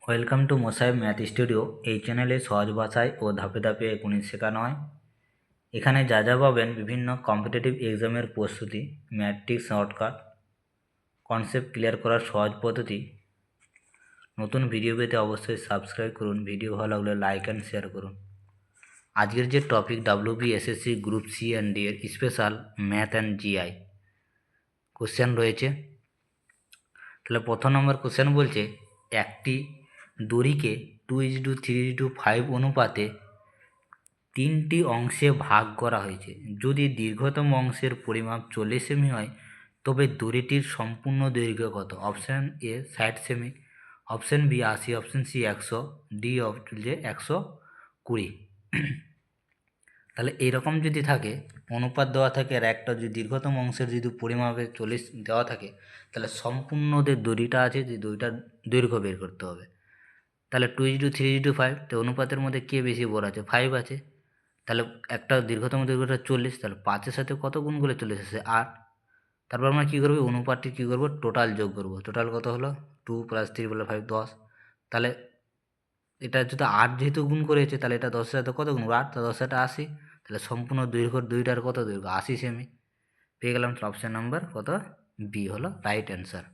Welcome to Mosaib math studio. এই চ্যানেলে সহজ ভাষায় ও ধাপে ধাপে গণিত শেখানো হয়। এখানে যা যা পাবেন বিভিন্ন কম্পিটিটিভ এক্সামের প্রস্তুতি, ম্যাট্রিক্স শর্টকাট, কনসেপ্ট ক্লিয়ার করার সহজ পদ্ধতি। নতুন ভিডিও পেতে অবশ্যই সাবস্ক্রাইব করুন, ভিডিও ভালো লাগলে লাইক অ্যান্ড শেয়ার করুন। আজকের যে topic WBSSC group C and D এর special math and GI question রয়েছে। তাহলে প্রথম নম্বর কোশ্চেন বলছে, একটি দড়িকে 2:3:5 অনুপাতে 3টি অংশে ভাগ করা হয়েছে। যদি দীর্ঘতম অংশের পরিমাপ 40 সেমি হয় তবে দড়িটির সম্পূর্ণ দৈর্ঘ্য কত? অপশান এ 60 সেমি, option B 80, option C 100, D যে 120। তাহলে এইরকম যদি থাকে, অনুপাত দেওয়া থাকে আর একটা যদি দীর্ঘতম অংশের যদি পরিমাপে 40 দেওয়া থাকে, তাহলে সম্পূর্ণ যে দড়িটা আছে যে দড়িটার দৈর্ঘ্য বের করতে হবে। তাহলে 2:3:5, তো অনুপাতের মধ্যে কে বেশি বড় আছে? 5 আছে। তাহলে একটা দীর্ঘতম দৈর্ঘ্যটা 40, তাহলে 5-এর সাথে কত গুণ করলে 40 আসে? 8। তারপর আমরা কী করবো? অনুপাতটি কী করবো? টোটাল যোগ করবো। টোটাল কত হলো? 2 + 3 + 5 10। তাহলে এটা যদি 8 যেহেতু গুণ করেছে, তাহলে এটা 10-এর সাথে কত গুণ? 8, তো 10 × 80। তাহলে সম্পূর্ণ দৈর্ঘ্য দুইটার কত দৈর্ঘ্য? 80 সেমি। পেয়ে গেলাম। তাহলে অপশান নাম্বার কত? বি হলো রাইট অ্যান্সার।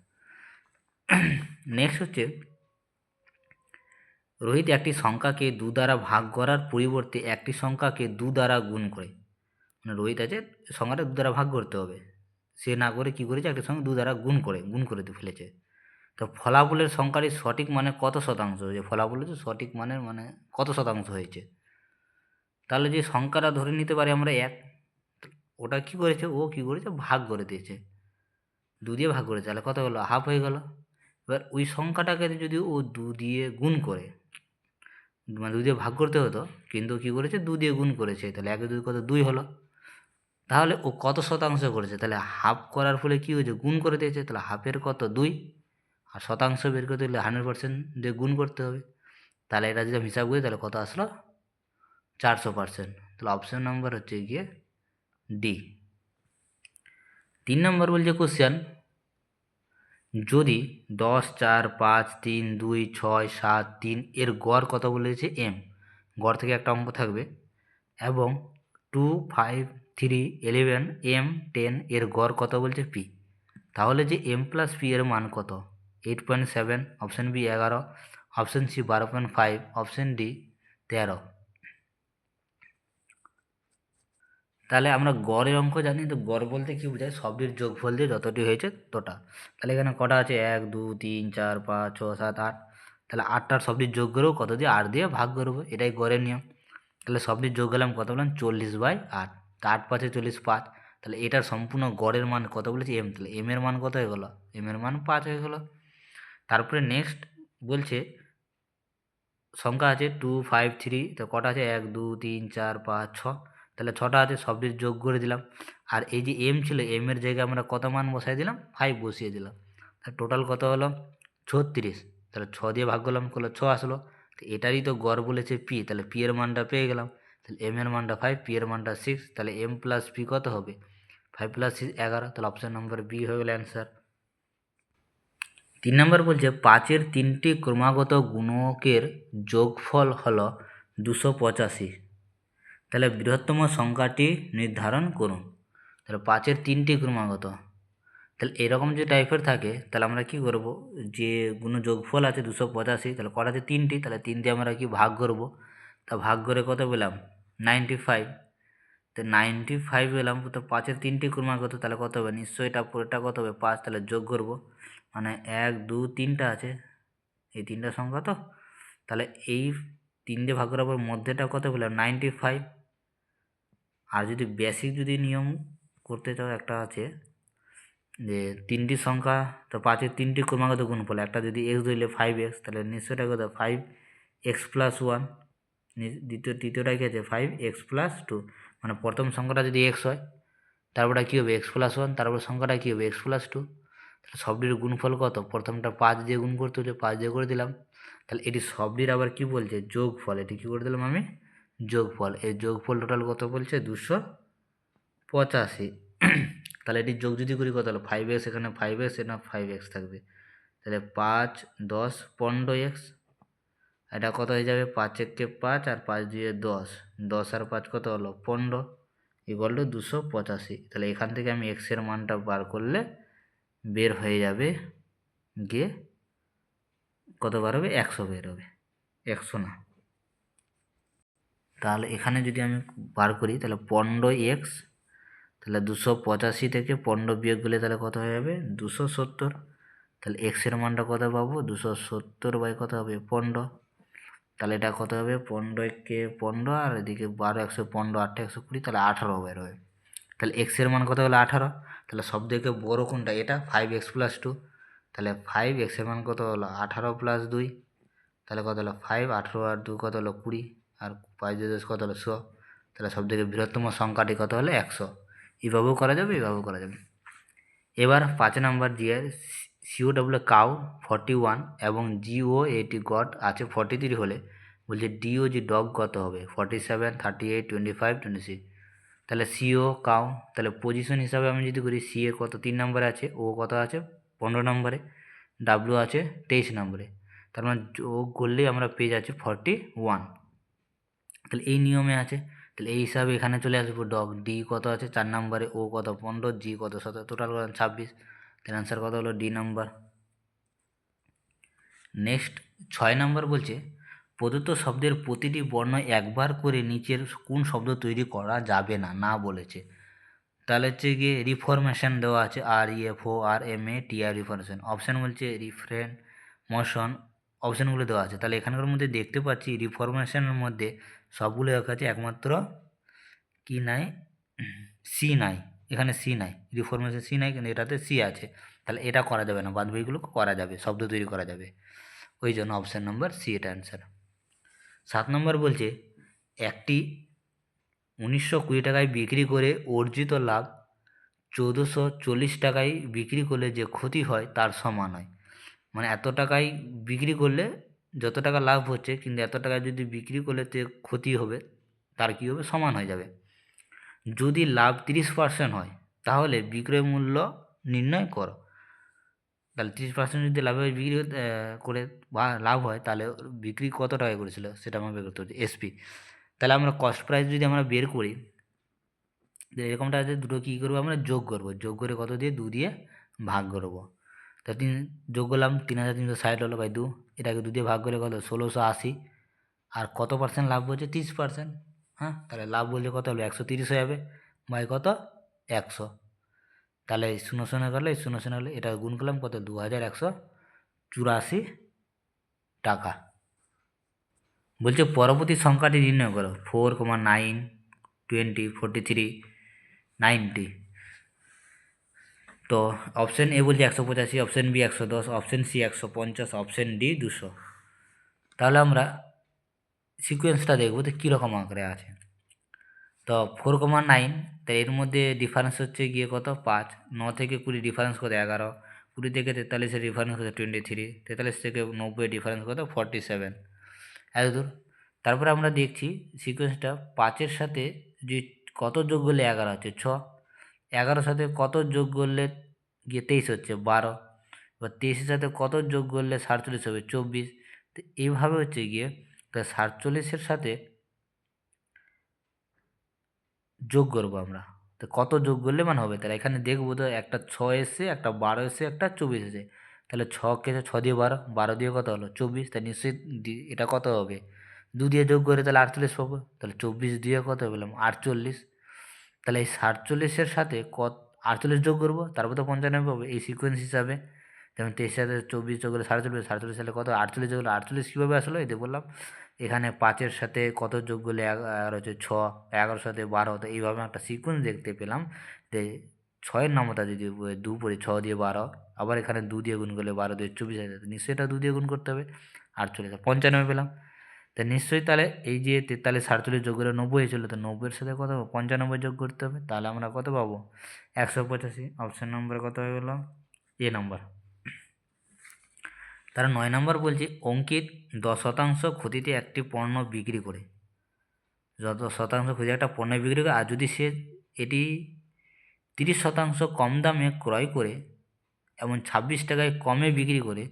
নেক্সট হচ্ছে, রোহিত একটি সংখ্যাকে 2 দ্বারা ভাগ করার পরিবর্তে একটি সংখ্যাকে 2 দ্বারা গুণ করে। মানে রোহিত আছে, সংখ্যাটা 2 দ্বারা ভাগ করতে হবে, সে না করে কী করেছে? একটি সংখ্যা 2 দ্বারা গুণ করে ফেলেছে। তো ফলাফলের সংখ্যাটি সঠিক মানে কত শতাংশ হয়েছে? ফলাফলের সঠিক মানের মানে কত শতাংশ হয়েছে? তাহলে যে সংখ্যাটা ধরে নিতে পারি আমরা 1, ওটা কী করেছে? ও কী করেছে? ভাগ করে দিয়েছে, 2 দিয়ে ভাগ করেছে। তাহলে কত হলো? হাফ হয়ে গেল। এবার ওই সংখ্যাটাকে যদি ও 2 দিয়ে গুণ করে, মানে 2 দিয়ে ভাগ করতে হতো, কিন্তু কী করেছে? 2 দিয়ে গুণ করেছে। তাহলে 1 2 কত? 2 হলো। তাহলে ও কত শতাংশ করেছে? তাহলে হাফ করার ফলে কী হয়েছে? গুণ করে দিয়েছে। তাহলে হাফের কত? 2। আর শতাংশ বের করতে হলে 100% দিয়ে গুণ করতে হবে। তাহলে এটা যদি আমি হিসাব করি, তাহলে কত আসলো? 400%। তাহলে অপশান নাম্বার হচ্ছে গিয়ে ডি। 3 নম্বর বলছে কোশ্চেন, যদি 10, 4, 5, 3, 2, 6, 7, 3 এর গড় কত বলেছে? এম। গড় থেকে একটা অঙ্ক থাকবে। এবং 2, 5, 3, 11, M, 10 এর গড় কত বলছে? পি। তাহলে যে এম প্লাস পি এর মান কত? 8.7, option B 11, option C 12.5, option D 13। তাহলে আমরা গড়ের অঙ্ক জানি, তো গড় বলতে কী বোঝায়? সবটির যোগফল দিয়ে যতটি হয়েছে তোটা। তাহলে এখানে কটা আছে? 1, 2, 3, 4, 5, 6, 7, 8। তাহলে 8টার সবটির যোগ করবো, কত দিয়ে? 8 দিয়ে ভাগ করবো, এটাই গড়ের নিয়ম। তাহলে সবটির যোগ গেলাম, কত বললাম? 40/8। তা 8 5 40, 5। তাহলে এটার সম্পূর্ণ গড়ের মান কত বলেছে? এম। তাহলে এম এর মান কত হয়ে গেলো? এম এর মান 5 হয়ে গেলো। তারপরে নেক্সট বলছে, সংখ্যা আছে 2, 5, 3, তো কটা আছে? 1, 2, 3, 4, 5, 6। তাহলে 6টা আছে, সবটির যোগ করে দিলাম। আর এই যে এম ছিল, এম এর জায়গায় আমরা কত মান বসাই দিলাম? 5 বসিয়ে দিলাম। তাহলে টোটাল কত হলো? 36। তাহলে 6 দিয়ে ভাগ করলাম, করলে 6 আসলো। তো এটারই তো গড় বলেছে পি, তাহলে পি এর মানটা পেয়ে গেলাম। তাহলে এম এর মানটা 5, পি এর মানটা 6। তাহলে এম প্লাস পি কত হবে? 5 + 6 11। তাহলে অপশান নম্বর বি হয়ে গেল অ্যান্সার। 3 নম্বর বলছে, 5-এর 3টি ক্রমাগত গুণকের যোগফল হলো 285। তাহলে বৃহত্তম সংখ্যাটি নির্ধারণ করুন। তাহলে 5-এর 3টি ক্রমাগত, তাহলে এরকম যে টাইপের থাকে, তাহলে আমরা কি করব? যে যোগফল আছে 285, তাহলে কটা আছে? 3টি। তাহলে 3 দিয়ে আমরা কি ভাগ করব? তা ভাগ করে কত পেলাম? 95। তো 95 পেলাম। তো 5-এর 3টি ক্রমাগত, তাহলে কত হবে? নিশ্চয়ই এটা পুরোটা কত হবে? 5। তাহলে যোগ করব, মানে 1, 2, 3টা আছে, এই 3টা সংখ্যা। তো তাহলে এই 3 দিয়ে ভাগ করার পর মধ্যেটা কত পেলাম? 95। আর যদি বেসিক যদি নিয়ম করতে চাও, একটা আছে যে 3টি সংখ্যা, তো 5-এর 3টি ক্রমাগত গুণফল, একটা যদি x ধরলে 5x, তাহলে নিশ্চয়টা কত? 5x + 1। দ্বিতীয়টা কি আছে? 5x + 2। মানে প্রথম সংখ্যাটা যদি x হয়, তারপরে কী হবে? x + 1, তারপর সংখ্যাটা কী হবে? x + 2। তাহলে সবটির গুণফল কত? প্রথমটা 5 দিয়ে গুণ করতে হলে 5 দিয়ে করে দিলাম। তাহলে এটি সবটির আবার কি বলছে? যোগফল। এটি কী করে দিলাম আমি? যোগফল। এই যোগফল টোটাল কত বলছে? 285। তাহলে এটি যোগ যদি করি, কত হলো? 5x, এখানে 5x, এটা 5x থাকবে। তাহলে 5, 10, 15x। এটা কত হয়ে যাবে, 5 একে 5 আর 5 দিয়ে 10, 10 আর 5 কত হলো 15 ইকুয়াল টু 285। তাহলে এখান থেকে আমি এক্সের মানটা বার করলে বের হয়ে যাবে গিয়ে কত বার হবে, 100 বের হবে, 100 না। তাহলে এখানে যদি আমি বার করি তাহলে 15x, তাহলে 285 থেকে 15 বিয়োগ করলে তাহলে কত হয়ে যাবে 270। তাহলে এক্সের মানটা কত পাবো, 270 বাই কত হবে 15। তাহলে এটা কত হবে 15 একে 15 আর এদিকে 12 115 8 120, তাহলে 18 বের হবে। তাহলে এক্সের মান কত হলো 18। তাহলে সব থেকে বড় কোনটা, এটা 5x + 2। তাহলে 5x এর মান কত হলো 18 + 2, তাহলে কত হলো 5, 18 আর 2 কত হলো 20, আর 5 দিয়ে 10 কত হলো 100। তাহলে সব থেকে বৃহত্তম সংখ্যাটি কত হলো 100। এভাবেও করা যাবে, এভাবেও করা যাবে। এবার 5 নম্বর দিয়ে COW কাউ 41 এবং GOAT গট আছে 43 হলে বলছে DOG ডগ কত হবে 47, 38, 25, 26। তাহলে CO কাউ, তাহলে পজিশন হিসাবে আমি যদি করি সি এ কত 3 নম্বরে আছে, ও কত আছে 15 নম্বরে, ডাব্লিউ আছে 23 নম্বরে। তার মানে যোগ করলেই আমরা পেয়ে যাচ্ছি 41। তাহলে এই নিয়মে আছে, তাহলে এই হিসাবে এখানে চলে আসবো ডগ, ডি কত আছে 4 নম্বরে, ও কত 15, জি কত 17, টোটাল কত 26। তাহলে অ্যান্সার কত হলো ডি নাম্বার। নেক্সট 6 নম্বর বলছে প্রদত্ত শব্দের প্রতিটি বর্ণ একবার করে নিচের কোন শব্দ তৈরি করা যাবে না, না বলেছে। তাহলে হচ্ছে গিয়ে রিফরমেশন দেওয়া আছে, REFORMATI রিফরমেশন। অপশান বলছে রিফ্রেন, মোশন, অপশানগুলো দেওয়া আছে। তাহলে এখানকার মধ্যে দেখতে পাচ্ছি রিফরমেশনের মধ্যে সবগুলো এক আছে, একমাত্র কি নাই, সি নাই। এখানে সি নাই, রিফরমেশন সি নাই, কিন্তু এটাতে সি আছে। তাহলে এটা করা যাবে না, বাদ বাকিগুলো করা যাবে, শব্দ তৈরি করা যাবে। ওই জন্য অপশান নম্বর সি এটা অ্যান্সার। 7 নম্বর বলছে একটি 1920 টাকায় বিক্রি করে অর্জিত লাভ 1440 টাকায় বিক্রি করলে যে ক্ষতি হয় তার সমান হয়। মানে এত টাকায় বিক্রি করলে যত টাকা লাভ হচ্ছে, কিন্তু এত টাকায় যদি বিক্রি করলে যে ক্ষতি হবে তার কী হবে, সমান হয়ে যাবে। যদি লাভ 30% হয় তাহলে বিক্রয় মূল্য নির্ণয় করো। তাহলে 30% যদি লাভে বিক্রি করে বা লাভ হয় তাহলে বিক্রি কত টাকায় করেছিল সেটা আমরা বের করতে হচ্ছে এসপি। তাহলে আমরা কস্ট প্রাইস যদি আমরা বের করি, এরকমটা আছে, দুটো কী করবো আমরা যোগ করবো, যোগ করে কত দিয়ে 2 দিয়ে ভাগ করবো। তা যোগ করলাম 3360 হলো বাই 2, এটাকে 2 দিয়ে ভাগ করে কত 1680। আর কত পার্সেন্ট লাভ হচ্ছে 30%। হ্যাঁ, তাহলে লাভ বললে কত হলো 130 হয়ে যাবে বাই কত 100। তাহলে 0 করলে 0 হলে এটা গুণ করলাম কত 2184 টাকা। বলছে পরবর্তী সংখ্যাটি নির্ণয় করো 4, 9, 20, 43, 90। তো অপশন এ বলছে 185, option B 110, option C 150, option D 200। তাহলে আমরা সিকোয়েন্সটা দেখবো তো কীরকম আকারে আছে। তো 4,9, তাই এর মধ্যে ডিফারেন্স হচ্ছে গিয়ে কত 5, 9 থেকে 20 ডিফারেন্স কত 11, 20 থেকে 43 ডিফারেন্স কত 23, 43 থেকে 90 ডিফারেন্স কত 47, এত দূর। তারপরে আমরা দেখছি সিকোয়েন্সটা 5-এর সাথে যে কত যোগ করলে 11 হচ্ছে 6, 11-এর সাথে কত যোগ করলে গিয়ে 23 হচ্ছে 12, এবার 23-এর সাথে কত যোগ করলে 47 হবে 24। তো এইভাবে হচ্ছে গিয়ে তা 47-এর সাথে যোগ করবো আমরা, তো কত যোগ করলে মানে হবে। তাহলে এখানে দেখবো তো একটা 6 এসে, একটা 12 এসে, একটা 24 এসে। তাহলে 6কে 6 দিয়ে 12, 12 দিয়ে কত হলো 24, তাই নিশ্চয়ই এটা কত হবে 2 দিয়ে যোগ করে তাহলে 48 পাবো। তাহলে 24 দিয়ে কত পেলাম 48। তাহলে এই 47-এর সাথে 48 যোগ করবো, তারপর তো 95 পাবো এই সিকোয়েন্স হিসাবে। যেমন 23 সাথে 24 যোগ করলে 47, 47 সালে কত 48 যোগ করলে 48 কীভাবে আসলো এই যে বললাম। এখানে 5-এর সাথে কত যোগ করলে 11 হচ্ছে 6, 11-এর সাথে 12, তো এইভাবে একটা সিকোয়েন্স দেখতে পেলাম যে 6-এর নামতা যদি 2 পড়ি 6 দিয়ে 12, আবার এখানে 2 দিয়ে গুণ করলে 12 দিয়ে 24 হয়ে যাবে, নিশ্চয়ই এটা 2 দিয়ে গুণ করতে হবে। 48, 95 পেলাম। তা নিশ্চয়ই তাহলে এই যে 43 47 যোগ করে 90 হয়েছিল, তো 90-এর সাথে কত 95 যোগ করতে হবে, তাহলে আমরা কত পাবো 185। অপশান নম্বর কত হয়ে গেল এ নম্বর। তারা 9 নম্বর বলছে অঙ্কিত 10% ক্ষতিতে একটি পণ্য বিক্রি করে, যত শতাংশ ক্ষতি একটা পণ্য বিক্রি করে, আর যদি সে এটি 30% কম দামে ক্রয় করে এবং 26 টাকায় কমে বিক্রি করে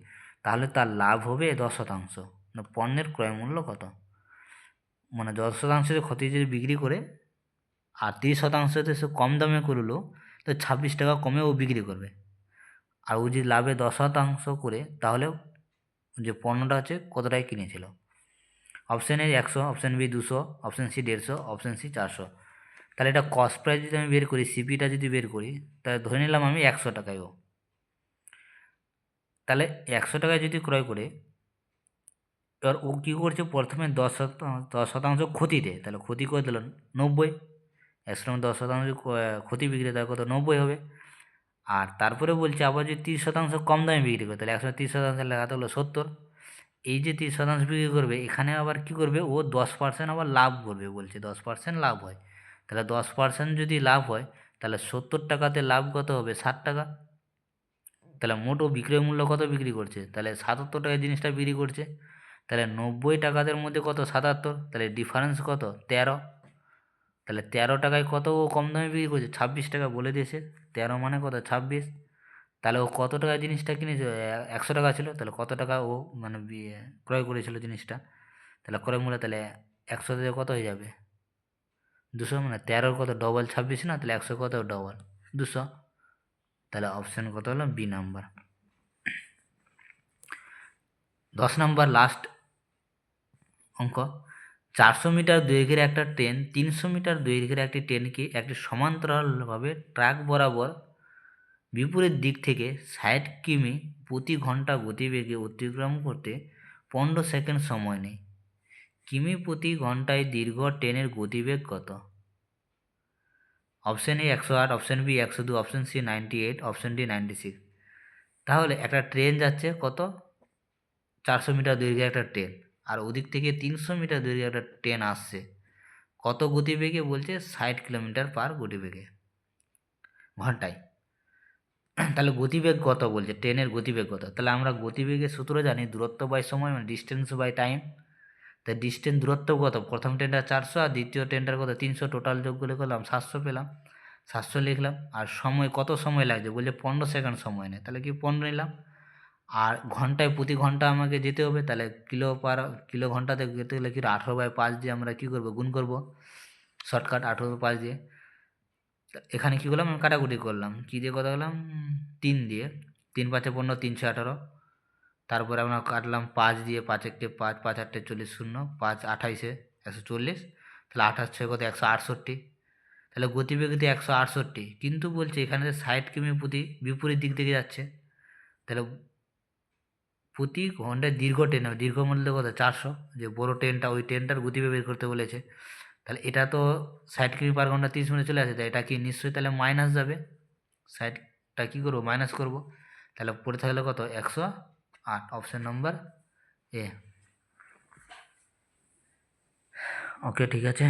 তাহলে তার লাভ হবে 10%। না পণ্যের ক্রয় মূল্য কত, মানে 10% যে ক্ষতি যদি বিক্রি করে আর 30% সে কম দামে করলো, তো 26 টাকা কমে ও বিক্রি করবে। আর ও যদি লাভে 10% করে তাহলে যে পণ্যটা আছে কতটায় কিনেছিল। Option A 100, option B 200, option C 150, option C 400। তাহলে এটা কস্ট প্রাইস যদি আমি বের করি, সিপিটা যদি বের করি, তাহলে ধরে নিলাম আমি 100 টাকায় ও, তাহলে 100 টাকায় যদি ক্রয় করে, এবার ও কী করছে প্রথমে 10% ক্ষতি দেয়, তাহলে ক্ষতি করে দিল 90, 100 10% ক্ষতি বিক্রি তার কত 90 হবে। আর তারপরে বলছে আবার যদি 30% কম দামে বিক্রি করে, তাহলে 130% লেখাতে হলো 70। এই যে 30% বিক্রি করবে, এখানে আবার কি করবে ও 10% আবার লাভ করবে, বলছে 10% লাভ হয়। তাহলে 10% যদি লাভ হয়, তাহলে 70 টাকাতে লাভ কত হবে 60 টাকা। তাহলে মোট ও বিক্রয় মূল্য কত বিক্রি করছে, তাহলে 77 টাকায় জিনিসটা বিক্রি করছে। তাহলে 90 টাকাদের মধ্যে কত 77, তাহলে ডিফারেন্স কত 13। তাহলে 13 টাকায় কত ও কম দামে বিক্রি করছে 26 টাকা বলে দিয়েছে, 13 মানে কত 26। তাহলে ও কত টাকায় জিনিসটা কিনেছে, 100 টাকা ছিল, তাহলে কত টাকা ও মানে ক্রয় করেছিল জিনিসটা, তাহলে ক্রয় মূল্য তাহলে 100 থেকে কত হয়ে যাবে 200, মানে 13 কত ডবল 26 না, তাহলে 100 কত ডবল 200। তাহলে অপশান কত হলো বি নাম্বার। 10 নাম্বার লাস্ট অঙ্ক। 400 মিটার দৈর্ঘ্যের একটা ট্রেন 300 মিটার দৈর্ঘ্যের একটি ট্রেনকে একটি সমান্তরালভাবে ট্র্যাক বরাবর বিপরীত দিক থেকে 60 কিমি প্রতি ঘন্টা গতিবেগে অতিক্রম করতে 15 সেকেন্ড সময় নেয়। কিমি প্রতি ঘন্টায় দীর্ঘ ট্রেনের গতিবেগ কত? Option A 108, option B 102, option C 98, option D 96। তাহলে একটা ট্রেন যাচ্ছে কত 400 মিটার দৈর্ঘ্যের একটা ট্রেন, আর ওদিক থেকে 300 মিটার দৈর্ঘ্যের একটা ট্রেন আসছে, কত গতিবেগে বলছে 60 কিলোমিটার পার গতিবেগে ঘন্টায়। তাহলে গতিবেগ কত বলছে, ট্রেনের গতিবেগ কত, তাহলে আমরা গতিবেগের সূত্র জানি দূরত্ব বাই সময় মানে ডিস্টেন্স বাই টাইম। তাই ডিস্টেন্স দূরত্ব কত, প্রথম ট্রেনটা 400 আর দ্বিতীয় ট্রেনটার কত 300, টোটাল যোগ করে করলাম 700 পেলাম, 700 লিখলাম। আর সময় কত সময় লাগছে বলছে 15 সেকেন্ড সময় নেয়, তাহলে কি 15 নিলাম। আর ঘন্টায় প্রতি ঘন্টা আমাকে যেতে হবে, তাহলে কিলো ঘন্টাতে যেতে গেলে কি 18/5 দিয়ে আমরা কী করবো গুণ করব, শর্টকাট 18/5 দিয়ে। এখানে কী করলাম আমি কাটাকুটি করলাম, কী দিয়ে কথা বললাম 3 দিয়ে, 3 5 15, 3 6 18। তারপরে আমরা কাটলাম 5 দিয়ে, 5 1 5, 5 8 40, 0 5 28 140, তাহলে 28 6 কত 168। তাহলে গতিবেগ কিন্তু 168, কিন্তু বলছে এখানে 60 কিমি প্রতি বিপরীত দিক থেকে যাচ্ছে, তাহলে প্রতি ঘন্টায় দীর্ঘ ট্রেন হবে, দীর্ঘ মূল্য কত 400, যে বড় ট্রেনটা ওই ট্রেনটার গতিবেগ বের করতে বলেছে। তাহলে এটা তো 60 কিমি পার ঘন্টা 30 মিনিটে চলে আসে, তাই এটা কি নিশ্চয়ই তাহলে মাইনাস যাবে, 60টা কী করবো মাইনাস করব, তাহলে পড়ে থাকলে কত 108, অপশান নম্বর এ। ওকে ঠিক আছে।